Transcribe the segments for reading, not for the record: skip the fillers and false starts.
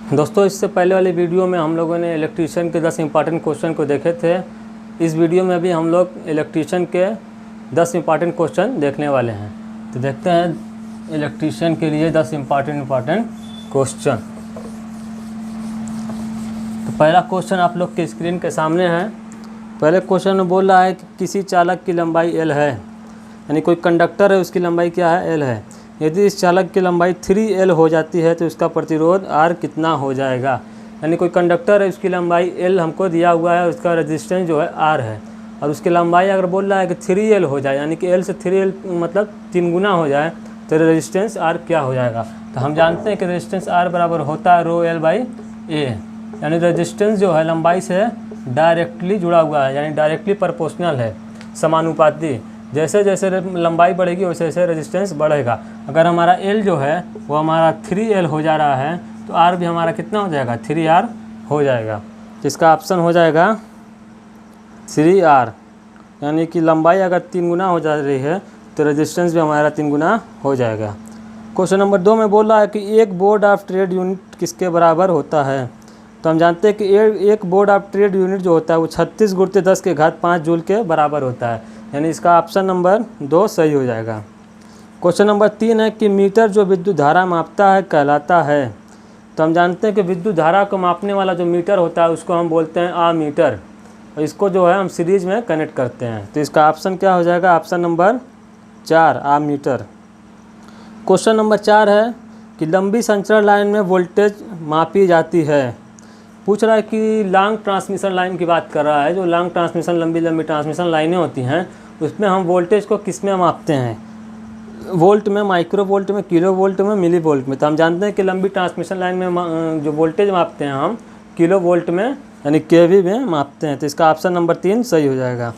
दोस्तों, इससे पहले वाली वीडियो में हम लोगों ने इलेक्ट्रीशियन के 10 इंपॉर्टेंट क्वेश्चन को देखे थे। इस वीडियो में भी हम लोग इलेक्ट्रीशियन के 10 इंपॉर्टेंट क्वेश्चन देखने वाले हैं। तो देखते हैं इलेक्ट्रीशियन के लिए 10 इंपॉर्टेंट क्वेश्चन। तो पहला क्वेश्चन आप लोग के स्क्रीन के सामने है। पहले क्वेश्चन में बोल रहा है कि किसी चालक की लंबाई L है, यानी कोई कंडक्टर है, उसकी लंबाई क्या है? L है। यदि इस चालक की लंबाई 3L हो जाती है तो इसका प्रतिरोध R कितना हो जाएगा? यानी कोई कंडक्टर है, उसकी लंबाई L हमको दिया हुआ है, उसका रेजिस्टेंस जो है R है, और उसकी लंबाई अगर बोल रहा है कि 3L हो जाए, यानी कि L से 3L मतलब 3 गुना हो जाए, तो रेजिस्टेंस R क्या हो जाएगा? तो हम जानते हैं कि रेजिस्टेंस R बराबर होता है ρL/A, यानी रेजिस्टेंस जो है लंबाई से डायरेक्टली जुड़ा हुआ है, यानी डायरेक्टली प्रोपोर्शनल है, समानुपाती। जैसे जैसे लंबाई बढ़ेगी वैसे वैसे रेजिस्टेंस बढ़ेगा। अगर हमारा L जो है वो हमारा 3L हो जा रहा है तो R भी हमारा कितना हो जाएगा? 3R हो जाएगा। तो इसका ऑप्शन हो जाएगा 3R, यानी कि लंबाई अगर 3 गुना हो जा रही है तो रेजिस्टेंस भी हमारा 3 गुना हो जाएगा। क्वेश्चन नंबर 2 में बोल रहा है कि एक बोर्ड ऑफ ट्रेड यूनिट किसके बराबर होता है? तो हम जानते हैं कि एक बोर्ड ऑफ ट्रेड यूनिट जो होता है वो 36 × 10⁵ जूल के बराबर होता है, यानी इसका ऑप्शन नंबर 2 सही हो जाएगा। क्वेश्चन नंबर 3 है कि मीटर जो विद्युत धारा मापता है कहलाता है। तो हम जानते हैं कि विद्युत धारा को मापने वाला जो मीटर होता है उसको हम बोलते हैं आमीटर, और इसको जो है हम सीरीज में कनेक्ट करते हैं। तो इसका ऑप्शन क्या हो जाएगा? Option number 4 ammeter. Question number 4 है कि लंबी संचरण लाइन में वोल्टेज मापी जाती है। पूछ रहा है कि लॉन्ग ट्रांसमिशन लाइन की बात कर रहा है। जो लॉन्ग ट्रांसमिशन लंबी ट्रांसमिशन लाइनें होती हैं उसमें हम वोल्टेज को किस में मापते हैं? वोल्ट में, माइक्रो वोल्ट में, किलो वोल्ट में, मिली वोल्ट में। तो हम जानते हैं कि लंबी ट्रांसमिशन लाइन में जो वोल्टेज मापते हैं हम किलो वोल्ट में, यानी केवी में मापते हैं। तो इसका ऑप्शन नंबर 3 सही हो जाएगा।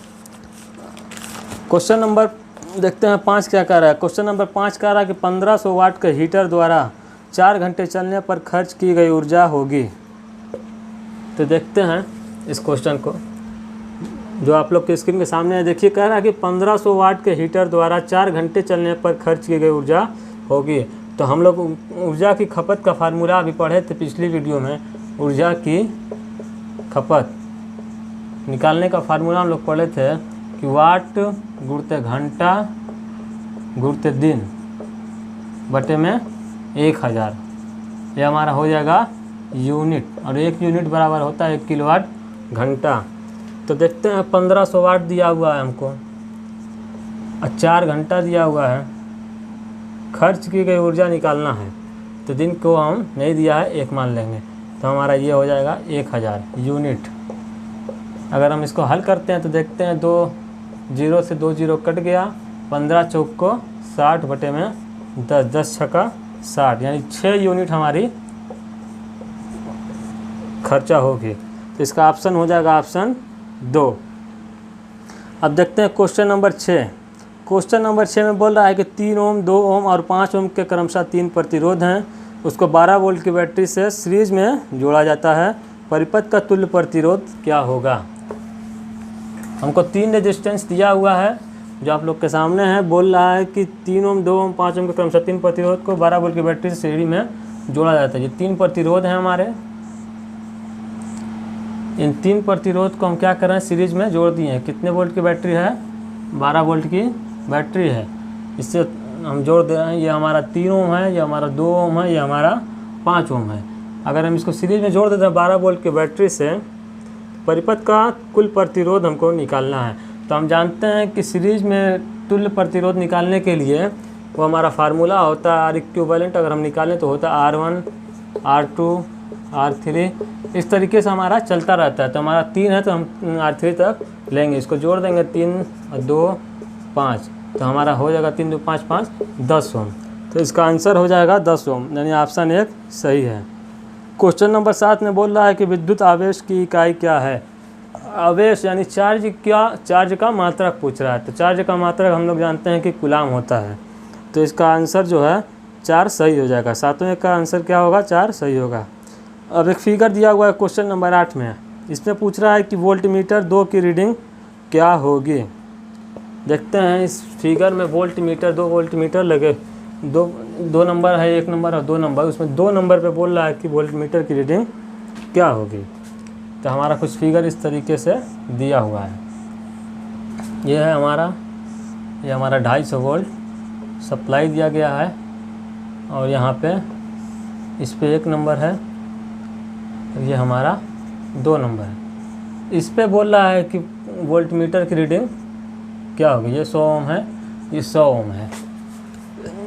क्वेश्चन नंबर देखते हैं 5 क्या कह रहा है। क्वेश्चन नंबर 5 कह रहा है कि 1500 वाट के हीटर द्वारा 4 घंटे चलने पर खर्च की गई ऊर्जा होगी। तो देखते हैं इस क्वेश्चन को, जो आप लोग के स्क्रीन के सामने है। देखिए, कह रहा है कि 1500 वाट के हीटर द्वारा 4 घंटे चलने पर खर्च की गई ऊर्जा होगी। तो हम लोग ऊर्जा की खपत का फार्मूला अभी पढ़े थे पिछली वीडियो में। ऊर्जा की खपत निकालने का फार्मूला हम लोग पढ़े थे कि वाट गुणित घंटा गुणित दिन बटे में 1000, ये हमारा हो जाएगा यूनिट, और 1 यूनिट बराबर होता है 1 किलोवाट घंटा। तो देखते हैं 1500 वाट दिया हुआ है हमको और 4 घंटा दिया हुआ है, खर्च की गई ऊर्जा निकालना है। तो दिन को हम नहीं दिया है, 1 मान लेंगे, तो हमारा ये हो जाएगा 1000 यूनिट। अगर हम इसको हल करते हैं तो देखते हैं 2 0 से 2 0 कट गया, 15 चौक को 60 बटे में 10, 10 छक्का 60, यानी 6 यूनिट हमारी खर्चा होगी। तो इसका ऑप्शन हो जाएगा ऑप्शन 2। अब देखते हैं क्वेश्चन नंबर 6। क्वेश्चन नंबर 6 में बोल रहा है कि 3 ओम, 2 ओम और 5 ओम के क्रमशः 3 प्रतिरोध हैं। उसको 12 वोल्ट की बैटरी से सीरीज में जोड़ा जाता है। परिपथ का तुल्य प्रतिरोध क्या होगा? हमको 3 रेजिस्टेंस दिया हुआ है जो आप लोग के सामने है। बोल रहा है कि 3 ओम, 2 ओम, 5 ओम के क्रमशः 3 प्रतिरोध को 12 वोल्ट की बैटरी से सीरीज में जोड़ा जाता है। ये 3 प्रतिरोध हैं हमारे। इन 3 प्रतिरोध को हम क्या कर रहे हैं? सीरीज में जोड़ दिए हैं। कितने वोल्ट की बैटरी है? 12 वोल्ट की बैटरी है। इससे हम जोड़ दे रहे हैं। ये हमारा 3 ओम है, ये हमारा 2 ओम है, ये हमारा 5 ओम है। अगर हम इसको सीरीज में जोड़ देते हैं 12 वोल्ट की बैटरी से, परिपथ का कुल प्रतिरोध हमको निकालना है। तो हम जानते हैं कि सीरीज में तुल्य प्रतिरोध निकालने के लिए वो हमारा फार्मूला होता है R इक्विवेलेंट। अगर हम निकालें तो होता है R1, R2, R3, इस तरीके से हमारा चलता रहता है। तो हमारा 3 है तो हम R3 तक लेंगे, इसको जोड़ देंगे 3 और 2 5, तो हमारा हो जाएगा 3 2 5 5 10 ओम। तो इसका आंसर हो जाएगा 10 ओम, यानी ऑप्शन 1 सही है। क्वेश्चन नंबर 7 में बोल रहा है कि विद्युत आवेश की इकाई क्या है? आवेश यानी चार्ज का मात्रक पूछ रहा है। तो चार्ज का मात्रक हम लोग जानते हैं कि कूलाम होता है। तो इसका आंसर जो है 4 सही हो जाएगा। 7वें का आंसर क्या होगा? 4 सही होगा। अब एक फिगर दिया हुआ है क्वेश्चन नंबर 8 में। इसमें पूछ रहा है कि वोल्टमीटर 2 की रीडिंग क्या होगी? देखते हैं इस फिगर में 2 वोल्टमीटर लगे दो नंबर है, 1 नंबर और 2 नंबर, उसमें 2 नंबर पे बोल रहा है कि वोल्टमीटर की रीडिंग क्या होगी। तो हमारा कुछ फिगर इस तरीके से दिया हुआ है। ये है हमारा 250 वोल्ट सप्लाई दिया गया है, और यहाँ पे इस पे 1 नंबर है, ये हमारा 2 नंबर है। इस पे बोल रहा है कि वोल्टमीटर की रीडिंग क्या होगी। ये 100 ओम है, ये 100 ओम है।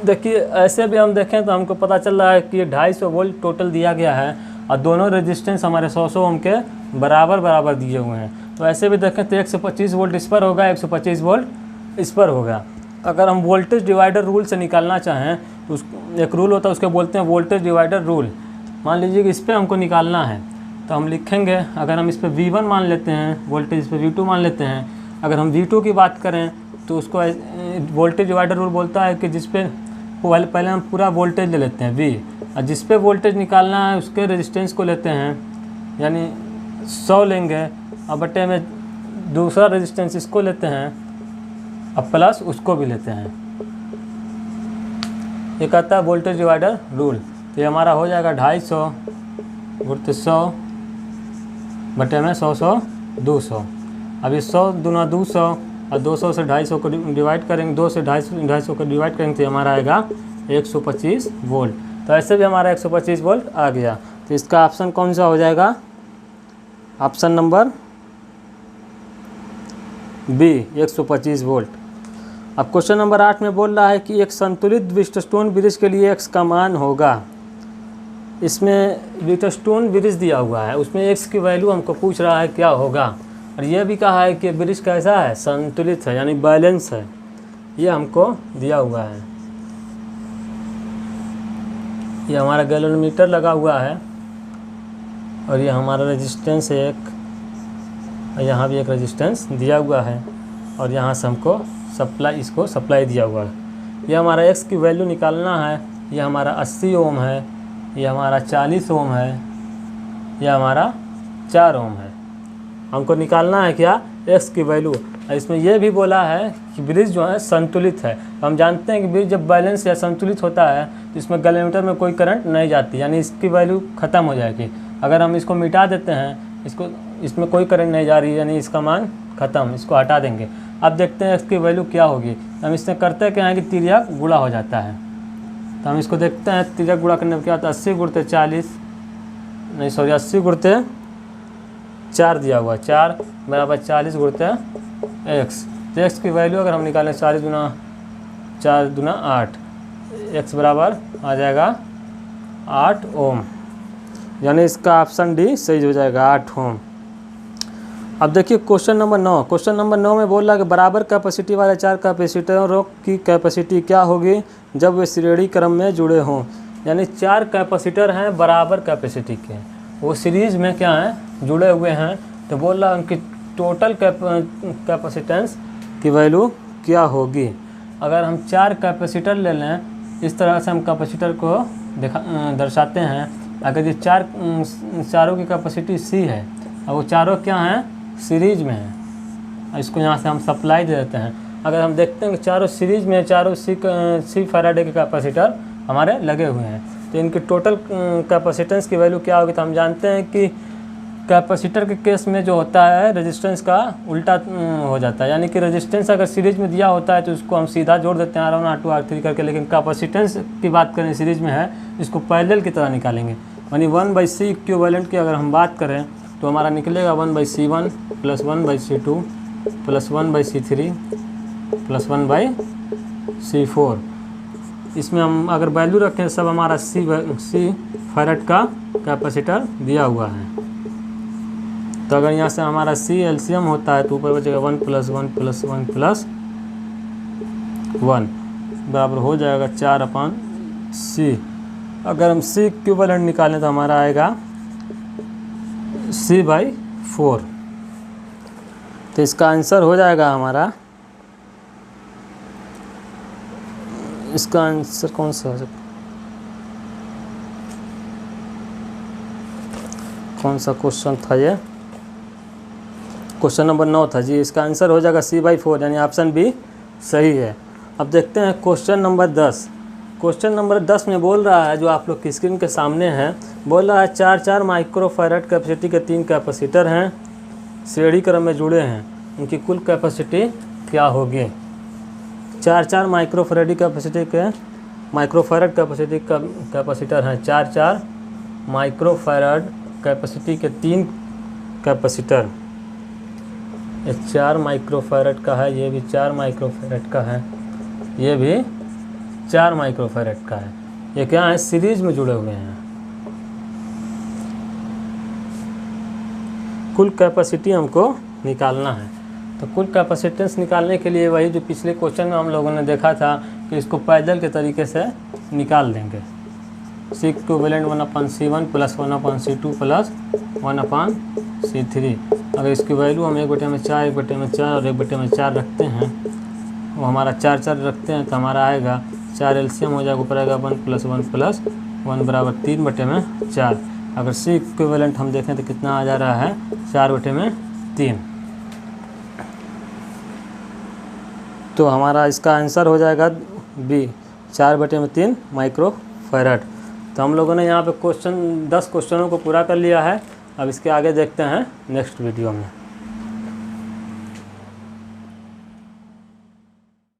देखिए ऐसे भी हम देखें तो हमको पता चल रहा है कि ये 250 वोल्ट टोटल दिया गया है, और दोनों रेजिस्टेंस हमारे 100 ओम के बराबर दिए हुए हैं। तो ऐसे भी देखें तो 125 वोल्ट इस पर होगा, 125 वोल्ट इस पर होगा। अगर हम वोल्टेज डिवाइडर रूल से निकालना चाहें तो एक रूल होता है, उसको बोलते हैं वोल्टेज डिवाइडर रूल। मान लीजिए कि इस पर हमको निकालना है, तो हम लिखेंगे, अगर हम इस पर V1 मान लेते हैं वोल्टेज, इस पर V2 मान लेते हैं। अगर हम V2 की बात करें तो उसको वोल्टेज डिवाइडर रूल बोलता है कि जिस पे पहले हम पूरा वोल्टेज ले लेते हैं V, और जिस पे वोल्टेज निकालना है उसके रेजिस्टेंस को लेते हैं, यानी 100 लेंगे, और बटे में दूसरा रेजिस्टेंस इसको लेते हैं, अब प्लस उसको भी लेते हैं। ये कहता है वोल्टेज डिवाइडर रूल। तो ये हमारा हो जाएगा 250 गुणित 100 बटे में 100 200। अब ये 100 दूना 200, और 200 से 250 को डिवाइड करेंगे, 2 से 250 को डिवाइड करेंगे तो हमारा आएगा 125 वोल्ट। तो ऐसे भी हमारा 125 वोल्ट आ गया। तो इसका ऑप्शन कौन सा हो जाएगा? Option number B, 125 volt. अब क्वेश्चन नंबर 8 में बोल रहा है कि एक संतुलित ब्रिजस्टोन ब्रिज के लिए x का मान होगा। इसमें ब्रिजस्टोन ब्रिज दिया हुआ है, उसमें x की वैल्यू हमको पूछ रहा है क्या होगा। और यह भी कहा है कि ब्रिज कैसा है, संतुलित है, यानी बैलेंस है, ये हमको दिया हुआ है। ये हमारा गैलोमीटर लगा हुआ है, और ये हमारा रेजिस्टेंस है एक, और यहाँ भी एक रेजिस्टेंस दिया हुआ है, और यहाँ से हमको इसको सप्लाई दिया हुआ है। ये हमारा x की वैल्यू निकालना है। ये हमारा 80 ओम है, ये हमारा 40 ओम है, ये हमारा 4 ओम है। हमको निकालना है क्या, x की वैल्यू। इसमें यह भी बोला है कि ब्रिज जो है संतुलित है। हम जानते हैं कि ब्रिज जब बैलेंस या संतुलित होता है तो इसमें गैलोमीटर में कोई करंट नहीं जाती, यानी इसकी वैल्यू ख़त्म हो जाएगी। अगर हम इसको मिटा देते हैं, इसमें कोई करंट नहीं जा रही, यानी इसका मान ख़त्म, इसको हटा देंगे। अब देखते हैं इसकी वैल्यू क्या होगी। हम इससे करते क्या है कि तिर्यक गुणा हो जाता है। तो हम इसको देखते हैं, तिर्यक गुणा करने में क्या होता है, 80 गुणित 40, नहीं सॉरी 80 गुणित 4 दिया हुआ, 4 बराबर 40 गुणित x। तो x की वैल्यू अगर हम निकालें 40 गुना 4 दूना 8, x बराबर आ जाएगा 8 ओम, यानी इसका ऑप्शन डी सही हो जाएगा, 8 ओम। अब देखिए क्वेश्चन नंबर 9। क्वेश्चन नंबर 9 में बोल रहा है कि बराबर कैपेसिटी वाले 4 कैपेसिटरों की कैपेसिटी क्या होगी जब वे श्रेणी क्रम में जुड़े हों। यानी 4 कैपेसिटर हैं बराबर कैपेसिटी के, वो सीरीज़ में क्या हैं, जुड़े हुए हैं। तो बोल रहा है उनकी टोटल कैपेसिटेंस की वैल्यू क्या होगी। अगर हम 4 कैपेसिटर ले लें, इस तरह से हम कैपेसिटर को दर्शाते हैं। अगर ये चारों की कैपेसिटी C है, और वो चारों क्या हैं, सीरीज में है, इसको यहाँ से हम सप्लाई दे देते हैं। अगर हम देखते हैं कि चारों सीरीज में, चारों सी फैराडे के कैपेसिटर हमारे लगे हुए हैं, तो इनकी टोटल कैपेसिटेंस की वैल्यू क्या होगी। तो हम जानते हैं कि कैपेसिटर के केस में जो होता है रेजिस्टेंस का उल्टा हो जाता है, यानी कि रेजिस्टेंस अगर सीरीज में दिया होता है तो उसको हम सीधा जोड़ देते हैं R1 R2 R3 करके, लेकिन कैपेसिटेंस की बात करें सीरीज में है, इसको पैरेलल की तरह निकालेंगे। यानी 1/C इक्विवेलेंट की अगर हम बात करें तो हमारा निकलेगा 1/C1 plus 1/C2 plus 1/C3 plus 1/C4। इसमें हम अगर वैल्यू रखें, सब हमारा सी फैराड का कैपेसिटर दिया हुआ है। तो अगर यहाँ से हमारा C एलसीएम होता है तो ऊपर बचेगा 1 + 1 + 1 + 1 बराबर हो जाएगा 4/C। अगर हम C इक्विवेलेंट निकालें तो हमारा आएगा C/4। तो इसका आंसर हो जाएगा हमारा, इसका आंसर कौन सा हो सकता, कौन सा क्वेश्चन था ये, क्वेश्चन नंबर 9 था जी। इसका आंसर हो जाएगा C/4, यानी ऑप्शन बी सही है। अब देखते हैं क्वेश्चन नंबर 10। क्वेश्चन नंबर 10 में बोल रहा है, जो आप लोग की स्क्रीन के सामने है, बोल रहा है 4 माइक्रोफैराड कैपेसिटी के 3 कैपेसिटर हैं, श्रेणी क्रम में जुड़े हैं, उनकी कुल कैपेसिटी क्या होगी। 4 माइक्रोफैराड कैपेसिटी के माइक्रोफैराड कैपेसिटी का कैपेसिटर हैं, 4 माइक्रोफैराड कैपेसिटी के 3 कैपेसिटर। ये 4 माइक्रोफैराड का है, ये भी 4 माइक्रोफैराड का है, ये भी 4 माइक्रोफैराड का है। ये क्या है, सीरीज में जुड़े हुए हैं। कुल कैपेसिटी हमको निकालना है। तो कुल कैपेसिटेंस निकालने के लिए वही जो पिछले क्वेश्चन में हम लोगों ने देखा था कि इसको पैरेलल के तरीके से निकाल देंगे। C equivalent 1/C1 plus 1/C2 plus 1/C3। अगर इसकी वैल्यू हम 1/4, 1/4 और 1/4 रखते हैं, वो हमारा 4 रखते हैं तो हमारा आएगा 4 एलसीएम हो जाएगा, ऊपर आएगा 1 + 1 + 1 बराबर 3/4। अगर C इक्विवेलेंट हम देखें तो कितना आ जा रहा है, 4/3। तो हमारा इसका आंसर हो जाएगा बी, 4/3 माइक्रोफैराड। तो हम लोगों ने यहाँ पे 10 क्वेश्चनों को पूरा कर लिया है। अब इसके आगे देखते हैं नेक्स्ट वीडियो में।